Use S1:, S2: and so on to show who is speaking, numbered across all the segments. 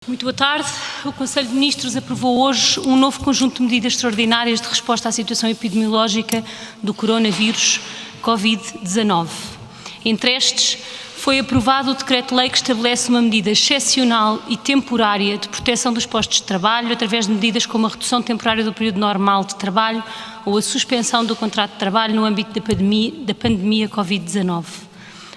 S1: Muito boa tarde. O Conselho de Ministros aprovou hoje um novo conjunto de medidas extraordinárias de resposta à situação epidemiológica do coronavírus Covid-19. Entre estes, foi aprovado o Decreto-Lei que estabelece uma medida excepcional e temporária de proteção dos postos de trabalho através de medidas como a redução temporária do período normal de trabalho ou a suspensão do contrato de trabalho no âmbito da pandemia Covid-19.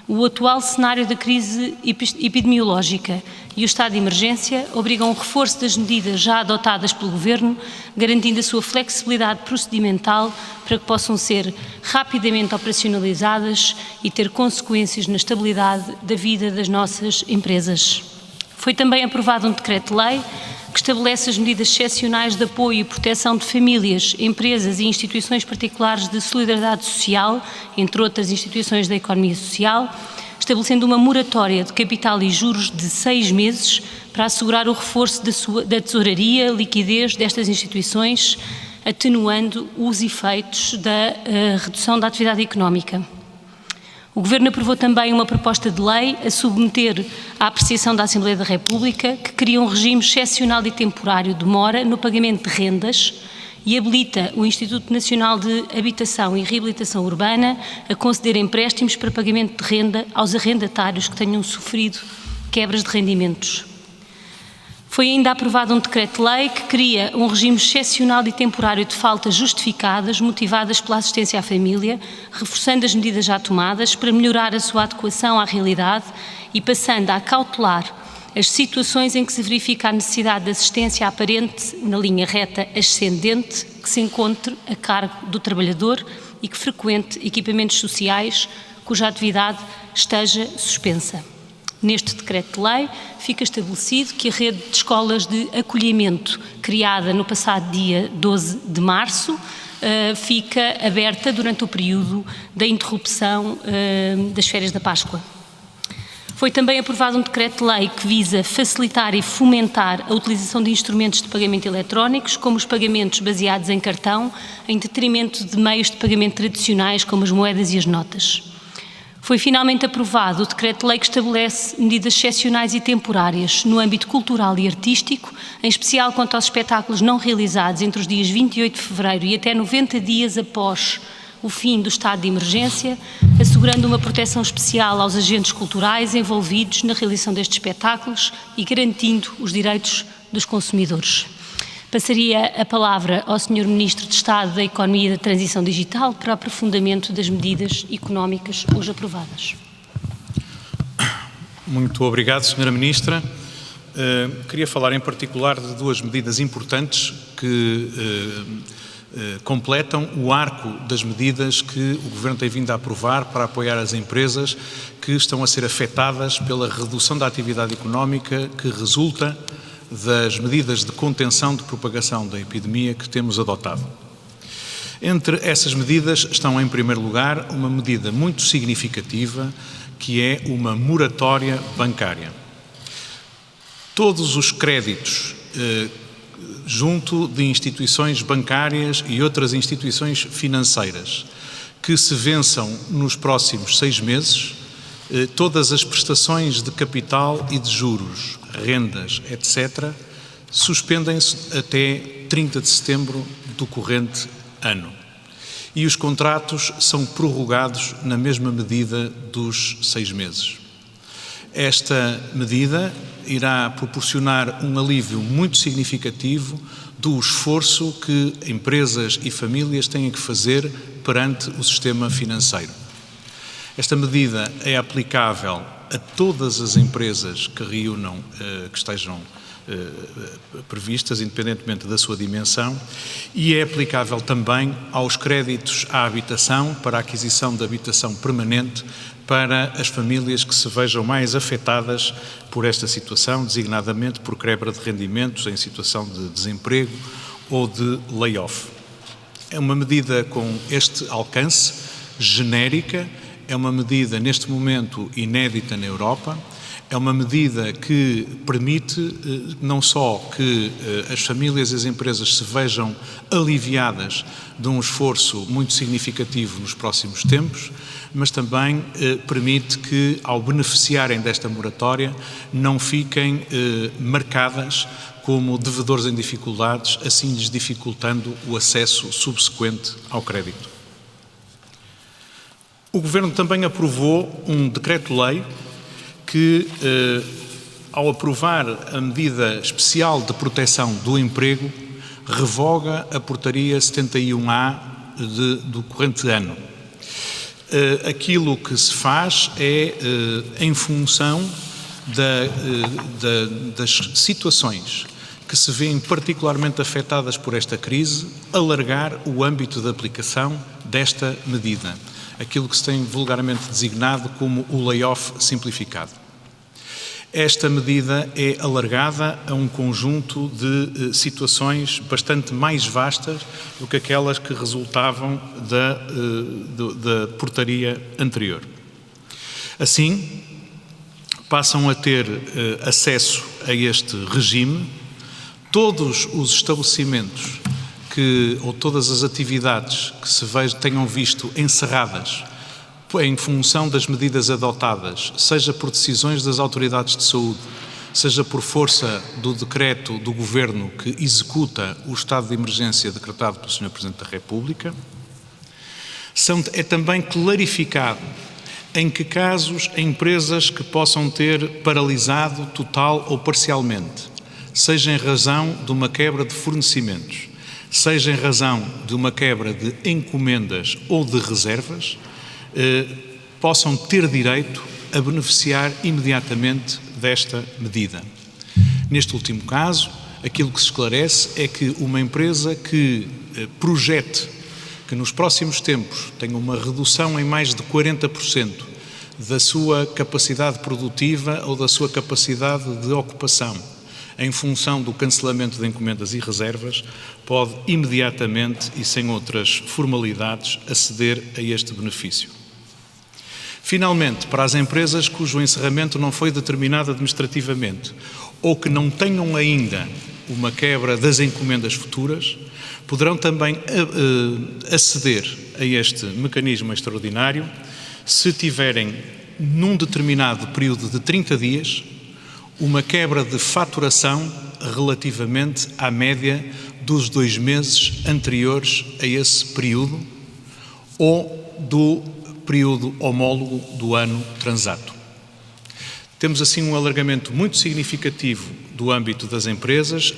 S1: O atual cenário da crise epidemiológica e o estado de emergência obrigam um reforço das medidas já adotadas pelo Governo, garantindo a sua flexibilidade procedimental para que possam ser rapidamente operacionalizadas e ter consequências na estabilidade da vida das nossas empresas. Foi também aprovado um decreto-lei que estabelece as medidas excepcionais de apoio e proteção de famílias, empresas e instituições particulares de solidariedade social, entre outras instituições da economia social, estabelecendo uma moratória de capital e juros de 6 meses para assegurar o reforço da tesouraria, liquidez destas instituições, atenuando os efeitos da redução da atividade económica. O Governo aprovou também uma proposta de lei a submeter à apreciação da Assembleia da República que cria um regime excepcional e temporário de mora no pagamento de rendas e habilita o Instituto Nacional de Habitação e Reabilitação Urbana a conceder empréstimos para pagamento de renda aos arrendatários que tenham sofrido quebras de rendimentos. Foi ainda aprovado um decreto-lei que cria um regime excepcional e temporário de faltas justificadas, motivadas pela assistência à família, reforçando as medidas já tomadas para melhorar a sua adequação à realidade e passando a acautelar as situações em que se verifica a necessidade de assistência aparente na linha reta ascendente que se encontre a cargo do trabalhador e que frequente equipamentos sociais cuja atividade esteja suspensa. Neste decreto-lei fica estabelecido que a rede de escolas de acolhimento criada no passado dia 12 de março fica aberta durante o período da interrupção das férias da Páscoa. Foi também aprovado um decreto-lei que visa facilitar e fomentar a utilização de instrumentos de pagamento eletrónicos, como os pagamentos baseados em cartão, em detrimento de meios de pagamento tradicionais, como as moedas e as notas. Foi finalmente aprovado o decreto-lei que estabelece medidas excepcionais e temporárias no âmbito cultural e artístico, em especial quanto aos espetáculos não realizados entre os dias 28 de fevereiro e até 90 dias após o fim do estado de emergência, assegurando uma proteção especial aos agentes culturais envolvidos na realização destes espetáculos e garantindo os direitos dos consumidores. Passaria a palavra ao Sr. Ministro de Estado da Economia e da Transição Digital para o aprofundamento das medidas económicas hoje aprovadas.
S2: Muito obrigado, Sra. Ministra. Queria falar em particular de duas medidas importantes que completam o arco das medidas que o Governo tem vindo a aprovar para apoiar as empresas que estão a ser afetadas pela redução da atividade económica que resulta das medidas de contenção de propagação da epidemia que temos adotado. Entre essas medidas estão, em primeiro lugar, uma medida muito significativa, que é uma moratória bancária. Todos os créditos junto de instituições bancárias e outras instituições financeiras que se vençam nos próximos 6 meses, todas as prestações de capital e de juros, rendas, etc., suspendem-se até 30 de setembro do corrente ano. E os contratos são prorrogados na mesma medida dos 6 meses. Esta medida irá proporcionar um alívio muito significativo do esforço que empresas e famílias têm que fazer perante o sistema financeiro. Esta medida é aplicável a todas as empresas que reúnam, que estejam previstas, independentemente da sua dimensão, e é aplicável também aos créditos à habitação, para a aquisição de habitação permanente, para as famílias que se vejam mais afetadas por esta situação, designadamente por quebra de rendimentos em situação de desemprego ou de layoff. É uma medida com este alcance, genérica, é uma medida neste momento inédita na Europa, é uma medida que permite não só que as famílias e as empresas se vejam aliviadas de um esforço muito significativo nos próximos tempos, mas também permite que, ao beneficiarem desta moratória, não fiquem marcadas como devedores em dificuldades, assim lhes dificultando o acesso subsequente ao crédito. O Governo também aprovou um decreto-lei que, ao aprovar a medida especial de proteção do emprego, revoga a portaria 71A do corrente ano. Aquilo que se faz é, em função das situações que se vêem particularmente afetadas por esta crise, alargar o âmbito de aplicação desta medida, aquilo que se tem vulgarmente designado como o layoff simplificado. Esta medida é alargada a um conjunto de situações bastante mais vastas do que aquelas que resultavam da portaria anterior. Assim, passam a ter acesso a este regime todos os estabelecimentos ou todas as atividades que se tenham visto encerradas em função das medidas adotadas, seja por decisões das autoridades de saúde, seja por força do decreto do Governo que executa o estado de emergência decretado pelo Sr. Presidente da República. É também clarificado em que casos empresas que possam ter paralisado total ou parcialmente, seja em razão de uma quebra de fornecimentos, seja em razão de uma quebra de encomendas ou de reservas, possam ter direito a beneficiar imediatamente desta medida. Neste último caso, aquilo que se esclarece é que uma empresa que projete que nos próximos tempos tenha uma redução em mais de 40% da sua capacidade produtiva ou da sua capacidade de ocupação, em função do cancelamento de encomendas e reservas, pode imediatamente e sem outras formalidades aceder a este benefício. Finalmente, para as empresas cujo encerramento não foi determinado administrativamente ou que não tenham ainda uma quebra das encomendas futuras, poderão também aceder a este mecanismo extraordinário se tiverem, num determinado período de 30 dias, uma quebra de faturação relativamente à média dos 2 meses anteriores a esse período ou do período homólogo do ano transato. Temos assim um alargamento muito significativo do âmbito das empresas,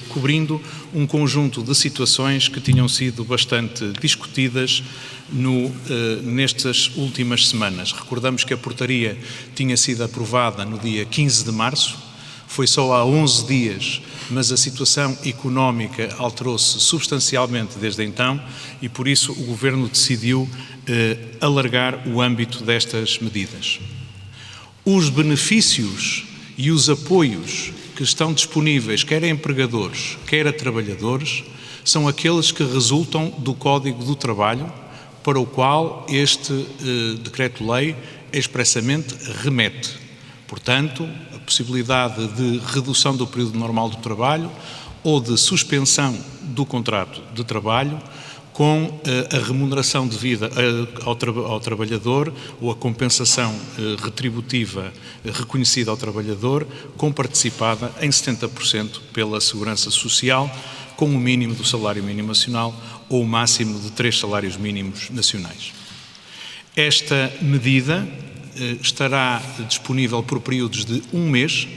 S2: cobrindo um conjunto de situações que tinham sido bastante discutidas nestas últimas semanas. Recordamos que a portaria tinha sido aprovada no dia 15 de março, foi só há 11 dias, mas a situação económica alterou-se substancialmente desde então e por isso o Governo decidiu alargar o âmbito destas medidas. Os benefícios e os apoios que estão disponíveis, quer a empregadores, quer a trabalhadores, são aqueles que resultam do Código do Trabalho, para o qual este decreto-lei expressamente remete. Portanto, a possibilidade de redução do período normal do trabalho ou de suspensão do contrato de trabalho com a remuneração devida ao trabalhador ou a compensação retributiva reconhecida ao trabalhador, comparticipada em 70% pela Segurança Social, com o mínimo do salário mínimo nacional ou o máximo de 3 salários mínimos nacionais. Esta medida estará disponível por períodos de 1 mês,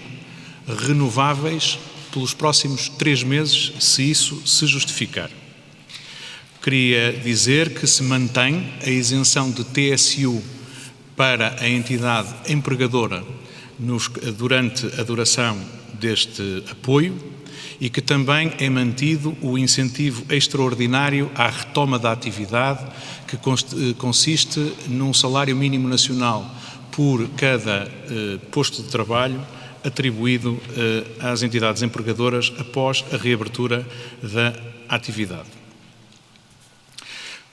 S2: renováveis pelos próximos 3 meses, se isso se justificar. Queria dizer que se mantém a isenção de TSU para a entidade empregadora durante a duração deste apoio e que também é mantido o incentivo extraordinário à retoma da atividade, que consiste num salário mínimo nacional por cada posto de trabalho atribuído às entidades empregadoras após a reabertura da atividade.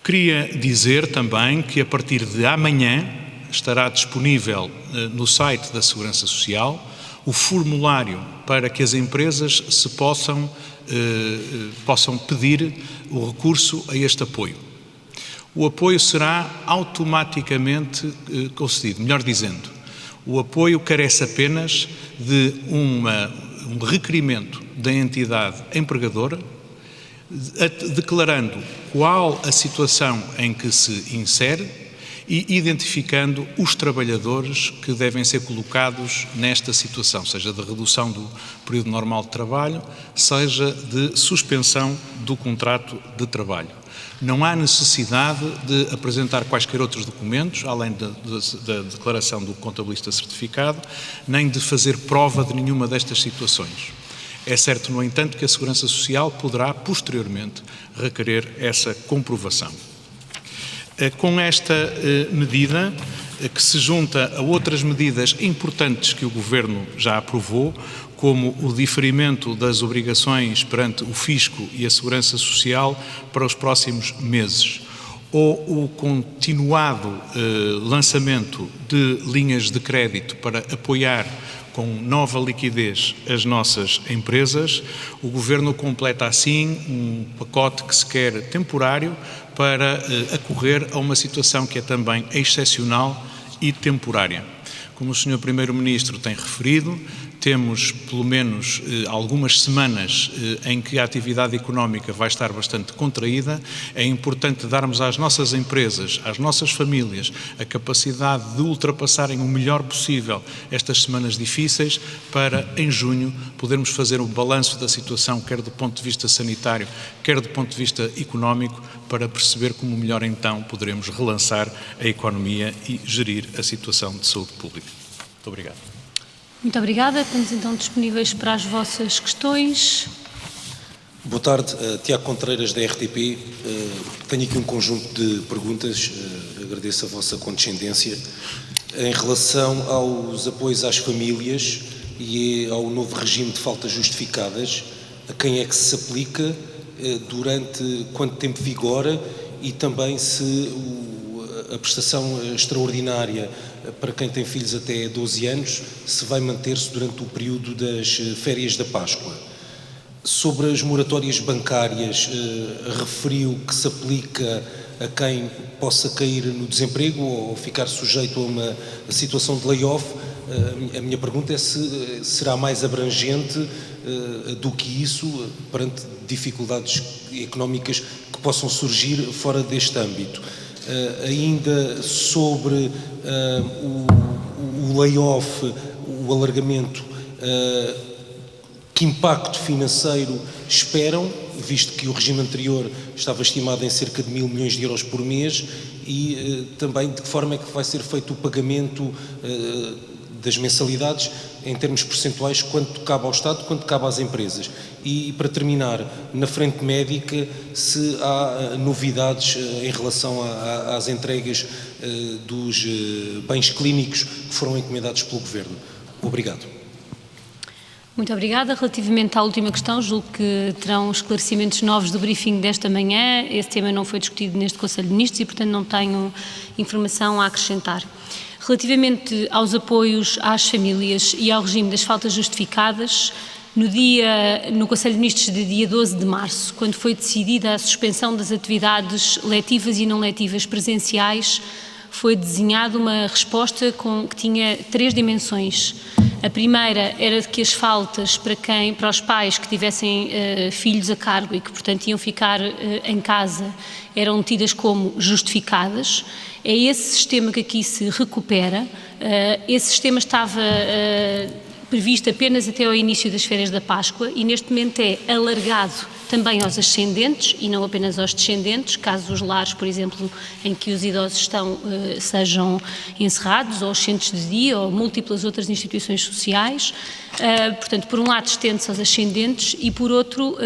S2: Queria dizer também que a partir de amanhã estará disponível no site da Segurança Social o formulário para que as empresas se possam pedir o recurso a este apoio. o apoio será automaticamente concedido. Melhor dizendo, o apoio carece apenas de um requerimento da entidade empregadora, declarando qual a situação em que se insere e identificando os trabalhadores que devem ser colocados nesta situação, seja de redução do período normal de trabalho, seja de suspensão do contrato de trabalho. Não há necessidade de apresentar quaisquer outros documentos, além da declaração do contabilista certificado, nem de fazer prova de nenhuma destas situações. É certo, no entanto, que a Segurança Social poderá, posteriormente, requerer essa comprovação. Com esta medida, que se junta a outras medidas importantes que o Governo já aprovou, como o diferimento das obrigações perante o Fisco e a Segurança Social para os próximos meses, ou o continuado lançamento de linhas de crédito para apoiar com nova liquidez as nossas empresas, o Governo completa assim um pacote que se quer temporário para acorrer a uma situação que é também excepcional e temporária. Como o Sr. Primeiro-Ministro tem referido, temos pelo menos algumas semanas em que a atividade económica vai estar bastante contraída. É importante darmos às nossas empresas, às nossas famílias, a capacidade de ultrapassarem o melhor possível estas semanas difíceis para, em junho, podermos fazer um balanço da situação, quer do ponto de vista sanitário, quer do ponto de vista económico, para perceber como melhor então poderemos relançar a economia e gerir a situação de saúde pública. Muito obrigado.
S1: Muito obrigada. Estamos então disponíveis para as vossas questões.
S3: Boa tarde, Tiago Contreiras, da RTP. Tenho aqui um conjunto de perguntas, agradeço a vossa condescendência. Em relação aos apoios às famílias e ao novo regime de faltas justificadas, a quem é que se aplica, durante quanto tempo vigora e também se a prestação extraordinária para quem tem filhos até 12 anos se vai manter-se durante o período das férias da Páscoa. Sobre as moratórias bancárias, referiu que se aplica a quem possa cair no desemprego ou ficar sujeito a uma situação de layoff. A minha pergunta é se será mais abrangente do que isso perante dificuldades económicas que possam surgir fora deste âmbito. Ainda sobre o layoff, o alargamento, que impacto financeiro esperam, visto que o regime anterior estava estimado em cerca de 1.000 milhões de euros por mês, e também de que forma é que vai ser feito o pagamento das mensalidades em termos percentuais, quanto cabe ao Estado, quanto cabe às empresas. E para terminar, na frente médica, se há novidades em relação às entregas dos bens clínicos que foram encomendados pelo Governo. Obrigado.
S1: Muito obrigada. Relativamente à última questão, julgo que terão esclarecimentos novos do briefing desta manhã. Esse tema não foi discutido neste Conselho de Ministros e, portanto, não tenho informação a acrescentar. Relativamente aos apoios às famílias e ao regime das faltas justificadas, no Conselho de Ministros de dia 12 de março, quando foi decidida a suspensão das atividades letivas e não letivas presenciais, foi desenhada uma resposta que tinha 3 dimensões. A primeira era de que as faltas para os pais que tivessem filhos a cargo e que, portanto, iam ficar em casa, eram tidas como justificadas. É esse sistema que aqui se recupera. Esse sistema estava previsto apenas até ao início das férias da Páscoa e neste momento é alargado também aos ascendentes e não apenas aos descendentes, caso os lares, por exemplo, em que os idosos sejam encerrados, ou os centros de dia, ou múltiplas outras instituições sociais. Portanto, por um lado estende-se aos ascendentes e por outro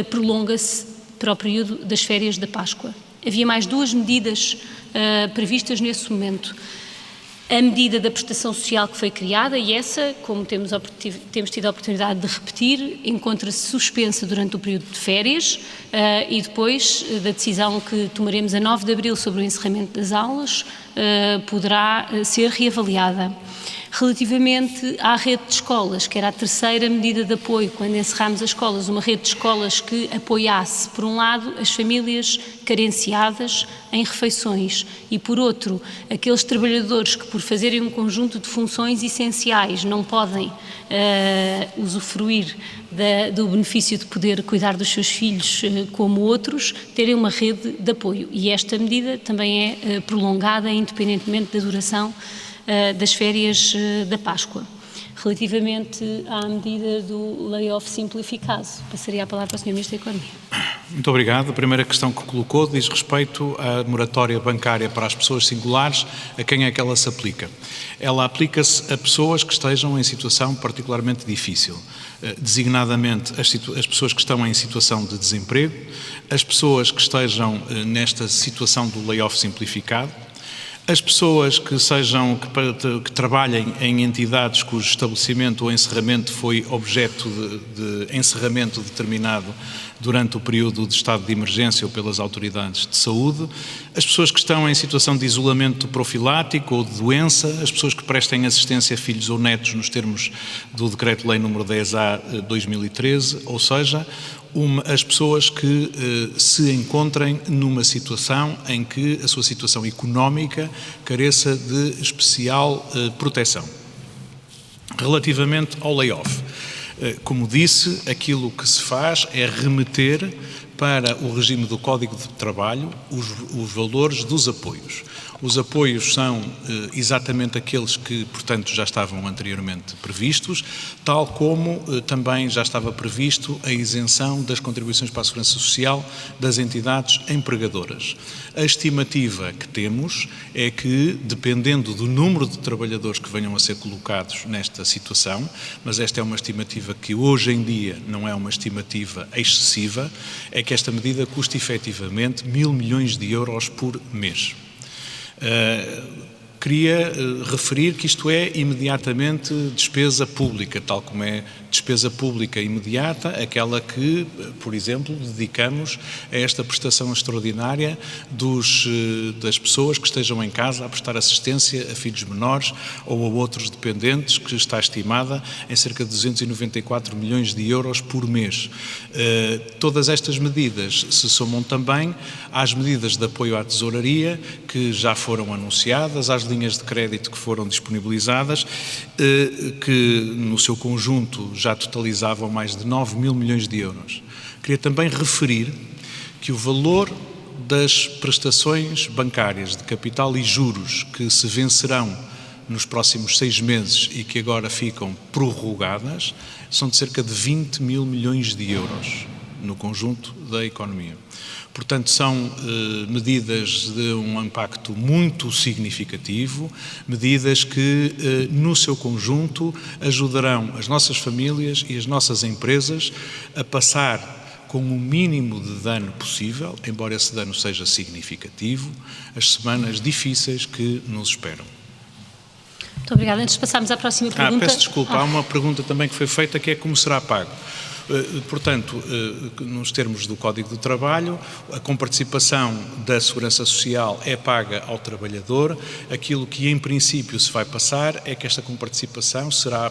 S1: prolonga-se para o período das férias da Páscoa. Havia mais 2 medidas previstas nesse momento. A medida da prestação social que foi criada, e essa, como temos tido a oportunidade de repetir, encontra-se suspensa durante o período de férias e depois da decisão que tomaremos a 9 de abril sobre o encerramento das aulas, poderá ser reavaliada. Relativamente à rede de escolas, que era a terceira medida de apoio, quando encerrámos as escolas, uma rede de escolas que apoiasse, por um lado, as famílias carenciadas em refeições e, por outro, aqueles trabalhadores que, por fazerem um conjunto de funções essenciais, não podem usufruir do benefício de poder cuidar dos seus filhos como outros, terem uma rede de apoio. E esta medida também é prolongada, independentemente da duração das férias da Páscoa. Relativamente à medida do layoff simplificado, passaria a palavra para o Sr. Ministro da Economia.
S2: Muito obrigado. A primeira questão que colocou diz respeito à moratória bancária para as pessoas singulares. A quem é que ela se aplica? Ela aplica-se a pessoas que estejam em situação particularmente difícil, designadamente as pessoas que estão em situação de desemprego, as pessoas que estejam nesta situação do layoff simplificado, as pessoas que trabalhem em entidades cujo estabelecimento ou encerramento foi objeto de encerramento determinado durante o período de estado de emergência ou pelas autoridades de saúde, as pessoas que estão em situação de isolamento profilático ou de doença, as pessoas que prestem assistência a filhos ou netos nos termos do Decreto-Lei nº 10/2013, ou seja, as pessoas que se encontrem numa situação em que a sua situação económica careça de especial proteção. Relativamente ao layoff, como disse, aquilo que se faz é remeter para o regime do Código de Trabalho os valores dos apoios. Os apoios são exatamente aqueles que, portanto, já estavam anteriormente previstos, tal como também já estava previsto a isenção das contribuições para a Segurança Social das entidades empregadoras. A estimativa que temos é que, dependendo do número de trabalhadores que venham a ser colocados nesta situação, mas esta é uma estimativa que hoje em dia não é uma estimativa excessiva, é que esta medida custa efetivamente 1.000 milhões de euros por mês. Queria referir que isto é imediatamente despesa pública, tal como é despesa pública imediata, aquela que, por exemplo, dedicamos a esta prestação extraordinária das pessoas que estejam em casa a prestar assistência a filhos menores ou a outros dependentes, que está estimada em cerca de 294 milhões de euros por mês. Todas estas medidas se somam também às medidas de apoio à tesouraria que já foram anunciadas, às linhas de crédito que foram disponibilizadas, que no seu conjunto já totalizavam mais de 9.000 milhões de euros. Queria também referir que o valor das prestações bancárias de capital e juros que se vencerão nos próximos 6 meses e que agora ficam prorrogadas são de cerca de 20.000 milhões de euros no conjunto da economia. Portanto, são medidas de um impacto muito significativo, medidas que, no seu conjunto, ajudarão as nossas famílias e as nossas empresas a passar com o mínimo de dano possível, embora esse dano seja significativo, as semanas difíceis que nos esperam.
S1: Muito obrigada. Antes de passarmos à próxima pergunta...
S2: Peço desculpa, há uma pergunta também que foi feita, que é como será pago. Portanto, nos termos do Código do Trabalho, a comparticipação da Segurança Social é paga ao trabalhador. Aquilo que em princípio se vai passar é que esta comparticipação será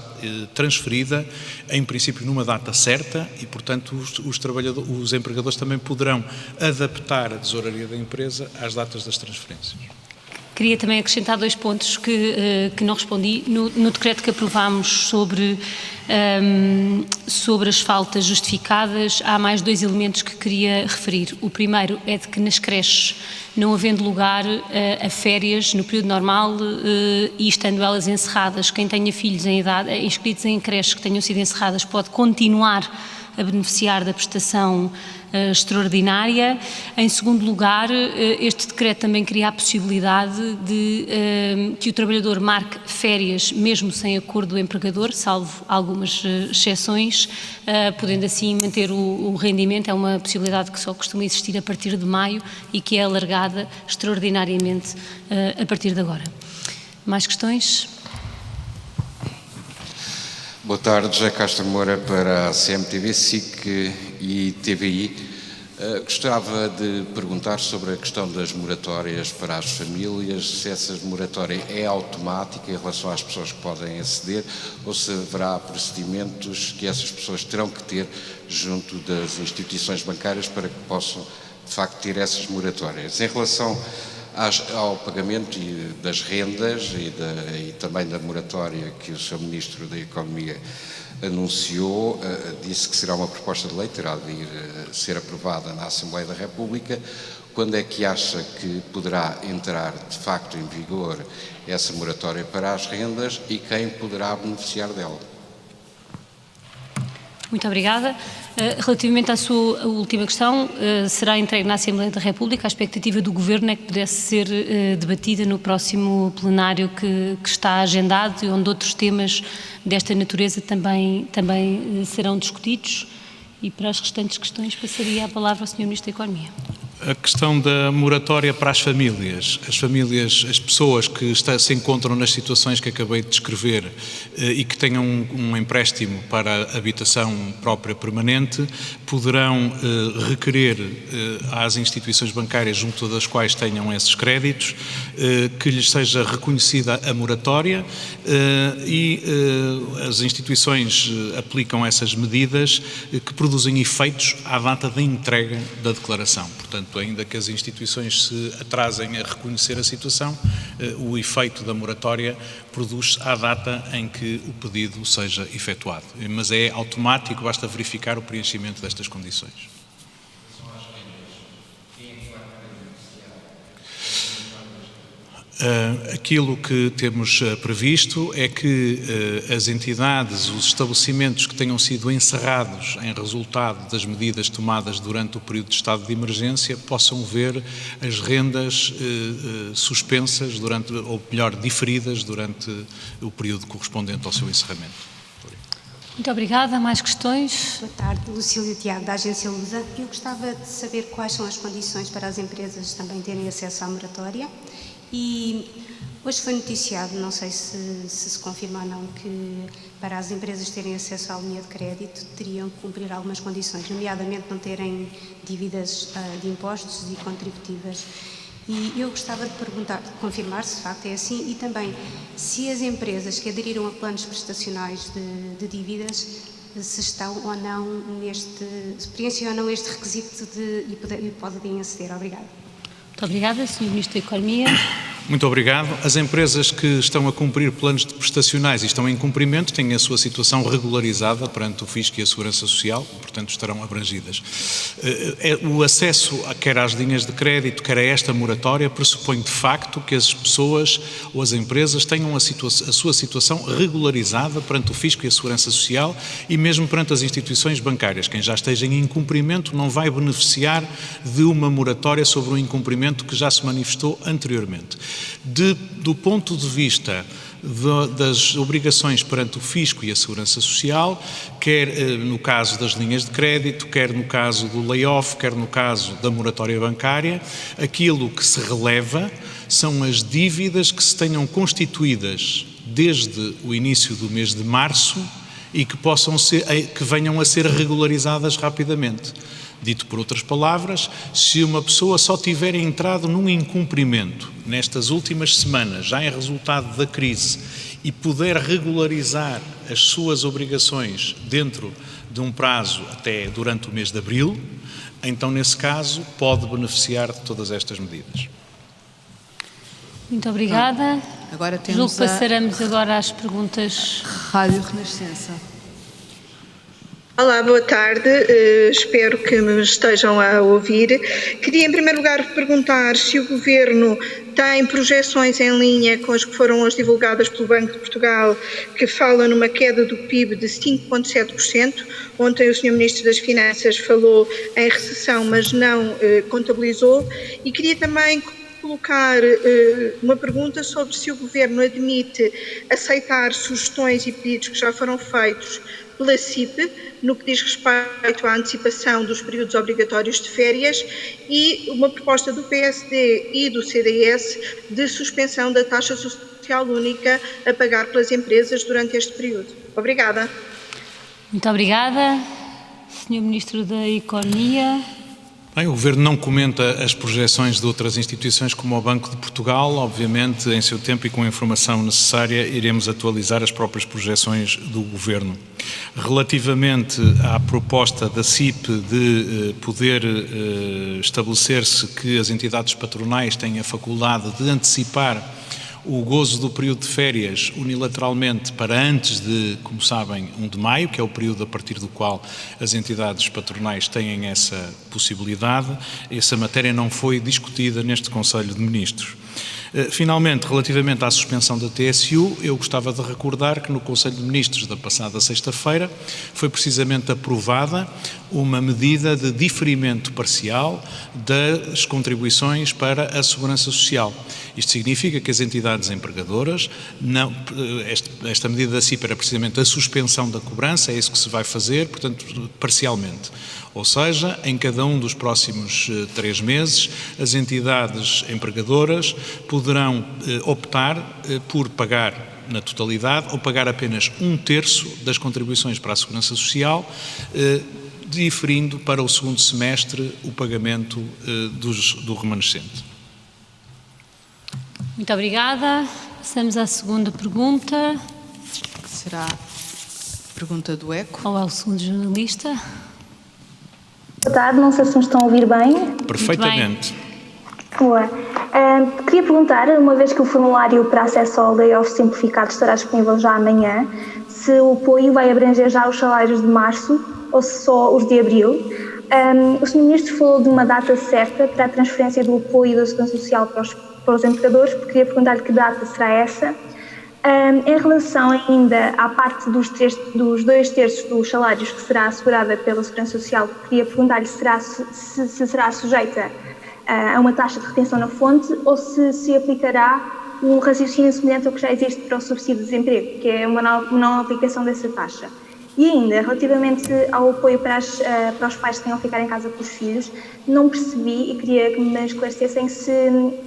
S2: transferida, em princípio numa data certa, e portanto os empregadores também poderão adaptar a tesouraria da empresa às datas das transferências.
S1: Queria também acrescentar 2 pontos que não respondi. No decreto que aprovámos sobre as faltas justificadas, há mais 2 elementos que queria referir. O primeiro é de que nas creches, não havendo lugar a férias no período normal e estando elas encerradas, quem tenha filhos em idade, inscritos em creches que tenham sido encerradas, pode continuar a beneficiar da prestação extraordinária. Em segundo lugar, este decreto também cria a possibilidade de que o trabalhador marque férias, mesmo sem acordo do empregador, salvo algumas exceções, podendo assim manter o rendimento. É uma possibilidade que só costuma existir a partir de maio e que é alargada extraordinariamente a partir de agora. Mais questões?
S4: Boa tarde, José Castro Moura para a CMTV, SIC e TVI. Gostava de perguntar sobre a questão das moratórias para as famílias, se essa moratória é automática em relação às pessoas que podem aceder ou se haverá procedimentos que essas pessoas terão que ter junto das instituições bancárias para que possam, de facto, ter essas moratórias. Em relação ao pagamento das rendas e também da moratória que o Sr. Ministro da Economia anunciou, disse que será uma proposta de lei, terá de ir ser aprovada na Assembleia da República. Quando é que acha que poderá entrar de facto em vigor essa moratória para as rendas e quem poderá beneficiar dela?
S1: Muito obrigada. Relativamente à sua última questão, será entregue na Assembleia da República. A expectativa do Governo é que pudesse ser debatida no próximo plenário que está agendado e onde outros temas desta natureza também serão discutidos. E para as restantes questões passaria a palavra ao Sr. Ministro da Economia.
S2: A questão da moratória para as famílias, as pessoas que se encontram nas situações que acabei de descrever e que tenham um empréstimo para a habitação própria permanente, poderão requerer às instituições bancárias junto das quais tenham esses créditos que lhes seja reconhecida a moratória e as instituições aplicam essas medidas que produzem efeitos à data da entrega da declaração. Portanto, ainda que as instituições se atrasem a reconhecer a situação, o efeito da moratória produz-se à data em que o pedido seja efetuado. Mas é automático, basta verificar o preenchimento destas condições. Aquilo que temos previsto é que as entidades, os estabelecimentos que tenham sido encerrados em resultado das medidas tomadas durante o período de estado de emergência possam ver as rendas suspensas ou melhor, diferidas durante o período correspondente ao seu encerramento.
S1: Muito obrigada. Mais questões?
S5: Boa tarde, Lucília Tiago, da Agência Lusa. Eu gostava de saber quais são as condições para as empresas também terem acesso à moratória. E hoje foi noticiado, não sei se confirma ou não, que para as empresas terem acesso à linha de crédito teriam que cumprir algumas condições, nomeadamente não terem dívidas de impostos e contributivas. E eu gostava de perguntar, de confirmar se de facto é assim, e também se as empresas que aderiram a planos prestacionais de dívidas se estão ou não se preenchem ou não este requisito e podem aceder. Obrigada.
S1: Muito obrigada, Sr. Ministro da Economia.
S2: Muito obrigado. As empresas que estão a cumprir planos de prestacionais e estão em cumprimento têm a sua situação regularizada perante o Fisco e a Segurança Social, portanto estarão abrangidas. O acesso quer às linhas de crédito, quer a esta moratória, pressupõe de facto que as pessoas ou as empresas tenham a sua situação regularizada perante o Fisco e a Segurança Social e mesmo perante as instituições bancárias. Quem já esteja em incumprimento não vai beneficiar de uma moratória sobre um incumprimento que já se manifestou anteriormente. Do ponto de vista das obrigações perante o Fisco e a Segurança Social, quer no caso das linhas de crédito, quer no caso do layoff, quer no caso da moratória bancária, aquilo que se releva são as dívidas que se tenham constituídas desde o início do mês de março e que venham a ser regularizadas rapidamente. Dito por outras palavras, se uma pessoa só tiver entrado num incumprimento nestas últimas semanas, já em resultado da crise, e puder regularizar as suas obrigações dentro de um prazo até durante o mês de abril, então nesse caso pode beneficiar de todas estas medidas.
S1: Muito obrigada.
S6: Agora temos
S1: passaremos agora às perguntas.
S6: Rádio Renascença.
S7: Olá, boa tarde, espero que me estejam a ouvir. Queria em primeiro lugar perguntar se o Governo tem projeções em linha com as que foram hoje divulgadas pelo Banco de Portugal, que falam numa queda do PIB de 5,7%. Ontem o Sr. Ministro das Finanças falou em recessão, mas não contabilizou. E queria também colocar uma pergunta sobre se o Governo admite aceitar sugestões e pedidos que já foram feitos pela CIP, no que diz respeito à antecipação dos períodos obrigatórios de férias e uma proposta do PSD e do CDS de suspensão da taxa social única a pagar pelas empresas durante este período. Obrigada.
S1: Muito obrigada. Sr. Ministro da Economia.
S2: Bem, o Governo não comenta as projeções de outras instituições como o Banco de Portugal. Obviamente, em seu tempo e com a informação necessária, iremos atualizar as próprias projeções do Governo. Relativamente à proposta da CIP de poder estabelecer-se que as entidades patronais têm a faculdade de antecipar o gozo do período de férias unilateralmente para antes de, como sabem, 1 de maio, que é o período a partir do qual as entidades patronais têm essa possibilidade. Essa matéria não foi discutida neste Conselho de Ministros. Finalmente, relativamente à suspensão da TSU, eu gostava de recordar que no Conselho de Ministros da passada sexta-feira foi precisamente aprovada uma medida de diferimento parcial das contribuições para a Segurança Social. Isto significa que as entidades empregadoras, esta medida da CIP era precisamente a suspensão da cobrança, é isso que se vai fazer, portanto, parcialmente. Ou seja, em cada um dos próximos 3 meses, as entidades empregadoras poderão optar por pagar na totalidade ou pagar apenas 1/3 das contribuições para a Segurança Social, diferindo para o segundo semestre o pagamento do remanescente.
S1: Muito obrigada. Passamos à segunda pergunta.
S6: Que será a pergunta do ECO.
S1: Ou ao segundo jornalista.
S8: Boa tarde, não sei se me estão a ouvir bem.
S2: Perfeitamente.
S8: Boa. Queria perguntar, uma vez que o formulário para acesso ao layoff simplificado estará disponível já amanhã, se o apoio vai abranger já os salários de março ou se só os de abril. O Sr. Ministro falou de uma data certa para a transferência do apoio da Segurança Social para os empregadores, porque queria perguntar-lhe que data será essa. Em relação ainda à parte dos 2/3 dos salários que será assegurada pela Segurança Social, queria perguntar-lhe se será sujeita a uma taxa de retenção na fonte ou se aplicará um raciocínio semelhante ao que já existe para o subsídio de desemprego, que é uma não aplicação dessa taxa. E ainda, relativamente ao apoio para os pais que tenham a ficar em casa com os filhos, não percebi e queria que me esclarecessem se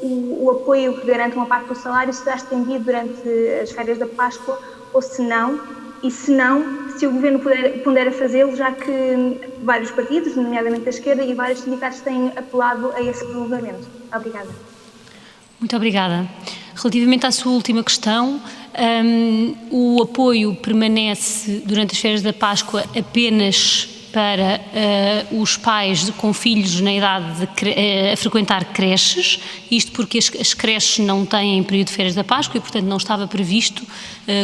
S8: o apoio que garante uma parte do salário será estendido durante as férias da Páscoa ou se não, e se não, se o Governo pondera fazê-lo, já que vários partidos, nomeadamente a esquerda, e vários sindicatos têm apelado a esse prolongamento. Obrigada.
S1: Muito obrigada. Relativamente à sua última questão, o apoio permanece durante as férias da Páscoa apenas para os pais com filhos na idade a frequentar creches, isto porque as creches não têm período de férias da Páscoa e, portanto, não estava previsto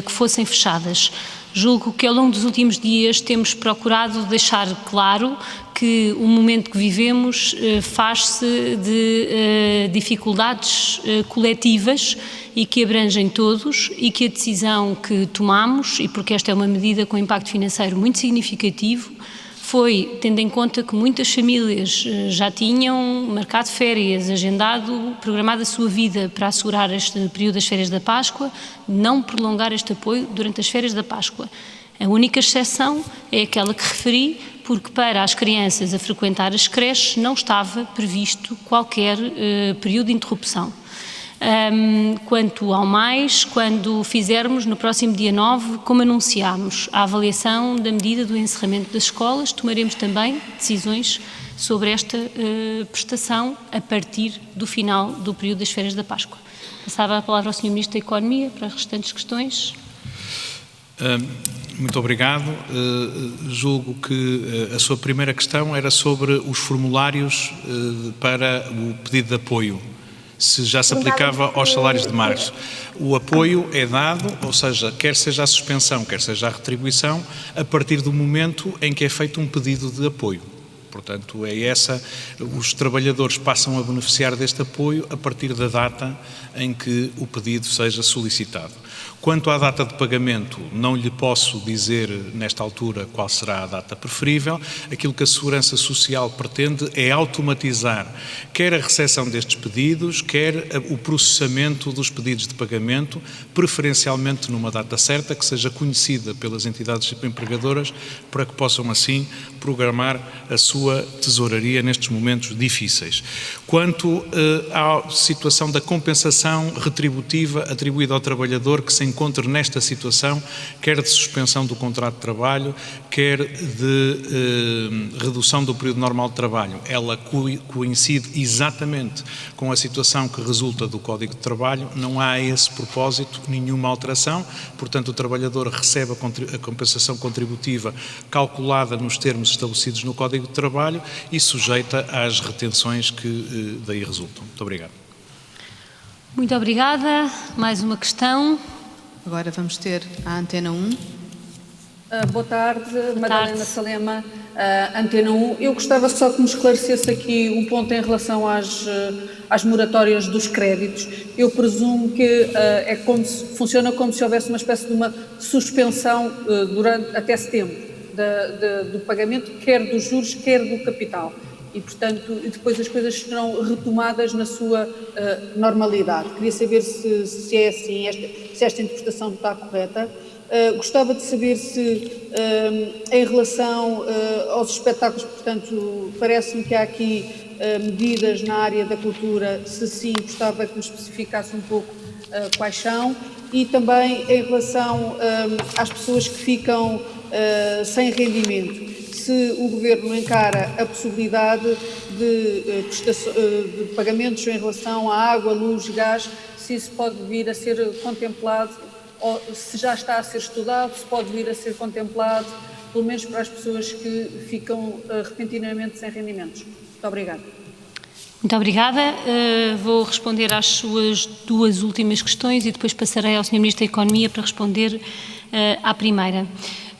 S1: que fossem fechadas. Julgo que ao longo dos últimos dias temos procurado deixar claro que o momento que vivemos faz-se de dificuldades coletivas e que abrangem todos e que a decisão que tomamos, e porque esta é uma medida com impacto financeiro muito significativo, foi tendo em conta que muitas famílias já tinham marcado férias, programado a sua vida para assegurar este período das férias da Páscoa, não prolongar este apoio durante as férias da Páscoa. A única exceção é aquela que referi, porque para as crianças a frequentar as creches não estava previsto qualquer período de interrupção. Quanto ao mais, quando fizermos no próximo dia 9, como anunciámos, a avaliação da medida do encerramento das escolas, tomaremos também decisões sobre esta prestação a partir do final do período das férias da Páscoa. Passava a palavra ao Sr. Ministro da Economia para as restantes questões.
S2: Muito obrigado. Julgo que a sua primeira questão era sobre os formulários para o pedido de apoio, se já se aplicava aos salários de março. O apoio é dado, ou seja, quer seja a suspensão, quer seja a retribuição, a partir do momento em que é feito um pedido de apoio. Portanto, os trabalhadores passam a beneficiar deste apoio a partir da data em que o pedido seja solicitado. Quanto à data de pagamento, não lhe posso dizer nesta altura qual será a data preferível. Aquilo que a Segurança Social pretende é automatizar quer a recepção destes pedidos, quer o processamento dos pedidos de pagamento, preferencialmente numa data certa, que seja conhecida pelas entidades empregadoras, para que possam assim programar a sua sua tesouraria nestes momentos difíceis. Quanto à situação da compensação retributiva atribuída ao trabalhador que se encontre nesta situação, quer de suspensão do contrato de trabalho, quer de redução do período normal de trabalho, ela coincide exatamente com a situação que resulta do Código de Trabalho, não há a esse propósito nenhuma alteração, portanto o trabalhador recebe a compensação contributiva calculada nos termos estabelecidos no Código de Trabalho e sujeita às retenções que daí resultam. Muito obrigado.
S1: Muito obrigada. Mais uma questão.
S6: Agora vamos ter a Antena 1.
S9: Boa tarde, Madalena Salema, Antena 1. Eu gostava só que me esclarecesse aqui um ponto em relação às moratórias dos créditos. Eu presumo que funciona como se houvesse uma espécie de uma suspensão até setembro do pagamento, quer dos juros, quer do capital. E, portanto, depois as coisas serão retomadas na sua normalidade. Queria saber se é assim, se esta interpretação está correta. Gostava de saber se, em relação aos espetáculos, portanto, parece-me que há aqui medidas na área da cultura, se sim, gostava que me especificasse um pouco quais são, e também em relação às pessoas que ficam sem rendimento, se o Governo encara a possibilidade de pagamentos em relação à água, luz, gás, se isso pode vir a ser contemplado, ou se já está a ser estudado, se pode vir a ser contemplado, pelo menos para as pessoas que ficam repentinamente sem rendimentos. Muito obrigada.
S1: Muito obrigada. Vou responder às suas duas últimas questões e depois passarei ao Sr. Ministro da Economia para responder à primeira.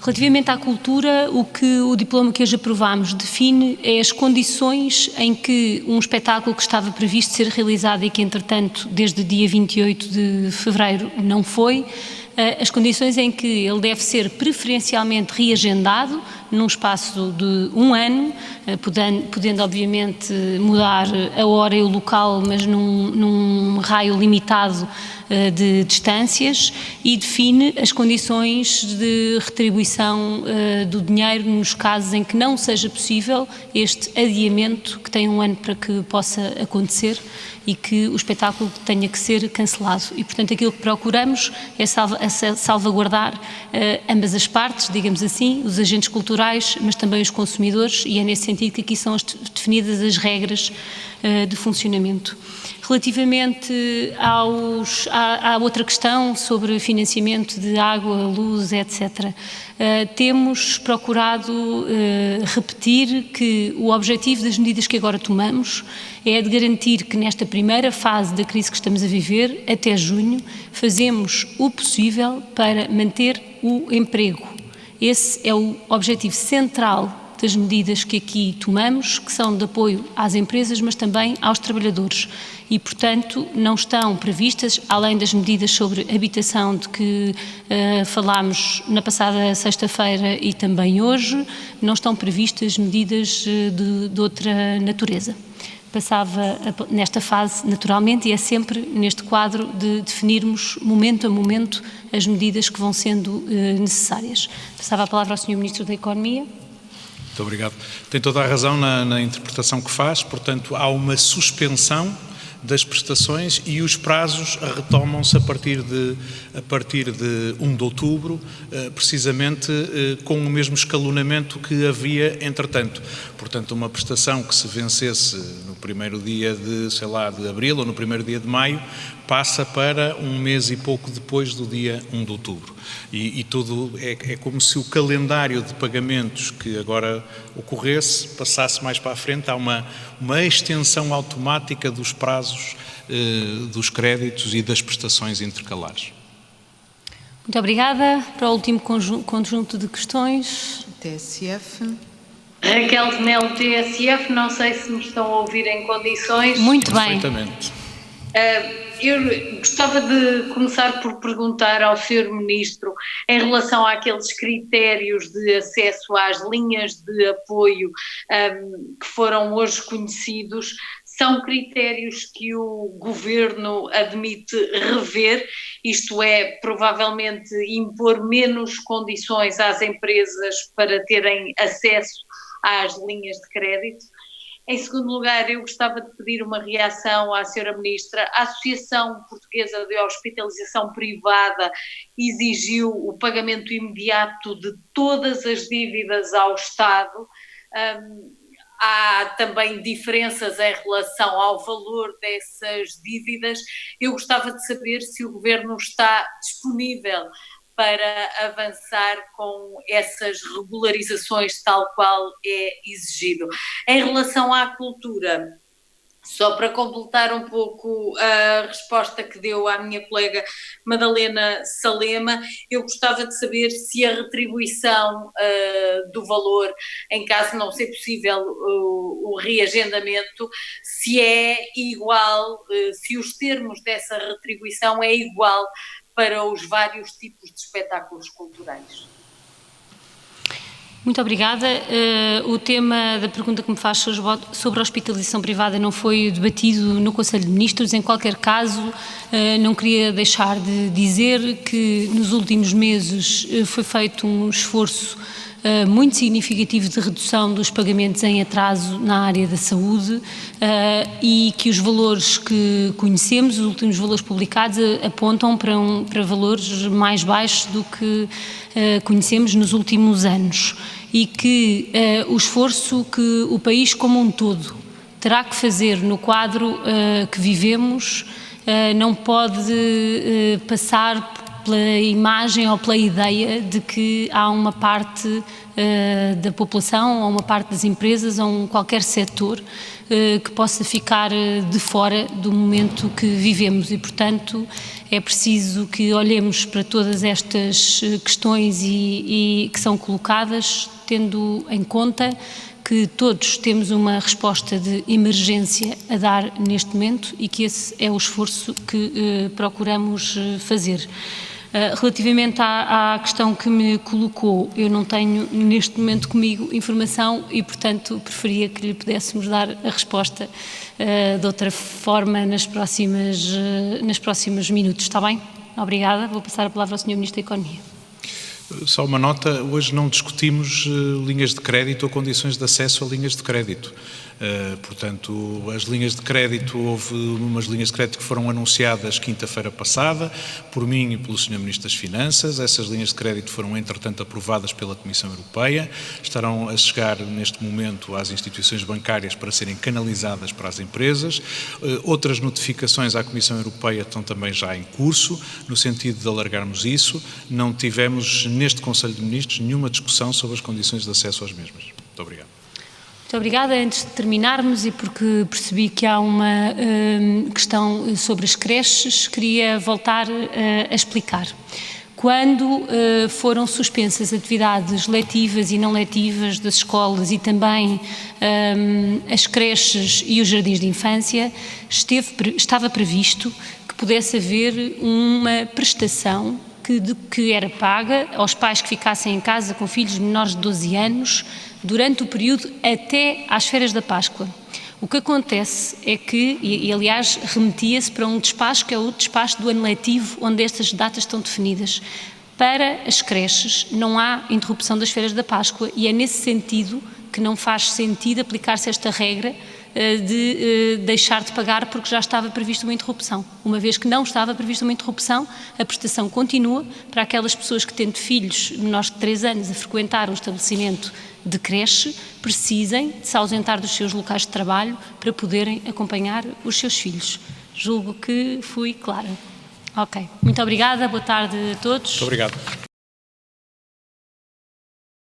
S1: Relativamente à cultura, o que o diploma que hoje aprovámos define é as condições em que um espetáculo que estava previsto ser realizado e que, entretanto, desde dia 28 de fevereiro não foi, as condições em que ele deve ser preferencialmente reagendado num espaço de 1 ano, podendo obviamente mudar a hora e o local, mas num raio limitado de distâncias, e define as condições de retribuição do dinheiro nos casos em que não seja possível este adiamento, que tem 1 ano para que possa acontecer e que o espetáculo tenha que ser cancelado. E, portanto, aquilo que procuramos é salvaguardar ambas as partes, digamos assim, os agentes culturais, mas também os consumidores, e é nesse sentido que aqui são definidas as regras de funcionamento. Relativamente à outra questão sobre financiamento de água, luz, etc., temos procurado repetir que o objetivo das medidas que agora tomamos é de garantir que nesta primeira fase da crise que estamos a viver, até junho, fazemos o possível para manter o emprego. Esse é o objetivo central das medidas que aqui tomamos, que são de apoio às empresas, mas também aos trabalhadores. E, portanto, não estão previstas, além das medidas sobre habitação de que falámos na passada sexta-feira e também hoje, não estão previstas medidas de outra natureza. Passava nesta fase, naturalmente, e é sempre neste quadro de definirmos, momento a momento, as medidas que vão sendo necessárias. Passava a palavra ao Sr. Ministro da Economia.
S2: Muito obrigado. Tem toda a razão na interpretação que faz, portanto, há uma suspensão das prestações e os prazos retomam-se a partir de 1 de outubro, precisamente com o mesmo escalonamento que havia entretanto. Portanto, uma prestação que se vencesse no primeiro dia de abril ou no primeiro dia de maio, passa para 1 mês e pouco depois do dia 1 de outubro. E tudo é como se o calendário de pagamentos que agora ocorresse passasse mais para a frente. Há uma extensão automática dos prazos dos créditos e das prestações intercalares.
S1: Muito obrigada. Para o último conjunto de questões.
S6: TSF.
S10: Raquel de Melo, TSF, não sei se me estão a ouvir em condições.
S1: Muito bem.
S2: Perfeitamente.
S10: Eu gostava de começar por perguntar ao Sr. Ministro, em relação àqueles critérios de acesso às linhas de apoio que foram hoje conhecidos, são critérios que o Governo admite rever, isto é, provavelmente impor menos condições às empresas para terem acesso às linhas de crédito. Em segundo lugar, eu gostava de pedir uma reação à Sra. Ministra. A Associação Portuguesa de Hospitalização Privada exigiu o pagamento imediato de todas as dívidas ao Estado. Há também diferenças em relação ao valor dessas dívidas. Eu gostava de saber se o Governo está disponível para avançar com essas regularizações tal qual é exigido. Em relação à cultura, só para completar um pouco a resposta que deu à minha colega Madalena Salema, eu gostava de saber se a retribuição do valor, em caso não ser possível o reagendamento, se é igual, se os termos dessa retribuição é igual para os vários tipos de espetáculos culturais.
S1: Muito obrigada. O tema da pergunta que me faz sobre a hospitalização privada não foi debatido no Conselho de Ministros. Em qualquer caso, não queria deixar de dizer que nos últimos meses foi feito um esforço muito significativo de redução dos pagamentos em atraso na área da saúde e que os valores que conhecemos, os últimos valores publicados, apontam para valores mais baixos do que conhecemos nos últimos anos e que o esforço que o país como um todo terá que fazer no quadro que vivemos não pode passar pela imagem ou pela ideia de que há uma parte da população ou uma parte das empresas ou qualquer setor que possa ficar de fora do momento que vivemos e, portanto, é preciso que olhemos para todas estas questões e que são colocadas, tendo em conta que todos temos uma resposta de emergência a dar neste momento e que esse é o esforço que procuramos fazer. Relativamente à questão que me colocou, eu não tenho neste momento comigo informação e, portanto, preferia que lhe pudéssemos dar a resposta de outra forma nos próximos minutos. Está bem? Obrigada. Vou passar a palavra ao Sr. Ministro da Economia.
S2: Só uma nota, hoje não discutimos linhas de crédito ou condições de acesso a linhas de crédito. Portanto, as linhas de crédito, houve umas linhas de crédito que foram anunciadas quinta-feira passada, por mim e pelo Sr. Ministro das Finanças. Essas linhas de crédito foram, entretanto, aprovadas pela Comissão Europeia, estarão a chegar neste momento às instituições bancárias para serem canalizadas para as empresas. Outras notificações à Comissão Europeia estão também já em curso, no sentido de alargarmos isso. Não tivemos, neste Conselho de Ministros, nenhuma discussão sobre as condições de acesso às mesmas. Muito obrigado.
S1: Muito obrigada. Antes de terminarmos, e porque percebi que há uma questão sobre as creches, queria voltar a explicar. Quando foram suspensas atividades letivas e não letivas das escolas e também as creches e os jardins de infância, estava previsto que pudesse haver uma prestação que era paga aos pais que ficassem em casa com filhos menores de 12 anos durante o período até às férias da Páscoa. O que acontece é que, e aliás remetia-se para um despacho que é o despacho do ano letivo, onde estas datas estão definidas. Para as creches não há interrupção das férias da Páscoa e é nesse sentido que não faz sentido aplicar-se esta regra de deixar de pagar porque já estava prevista uma interrupção. Uma vez que não estava prevista uma interrupção, a prestação continua para aquelas pessoas que, tendo filhos menores de 3 anos a frequentar um estabelecimento de creche, precisem de se ausentar dos seus locais de trabalho para poderem acompanhar os seus filhos. Julgo que fui clara. Ok. Muito obrigada. Boa tarde a todos.
S2: Muito obrigado.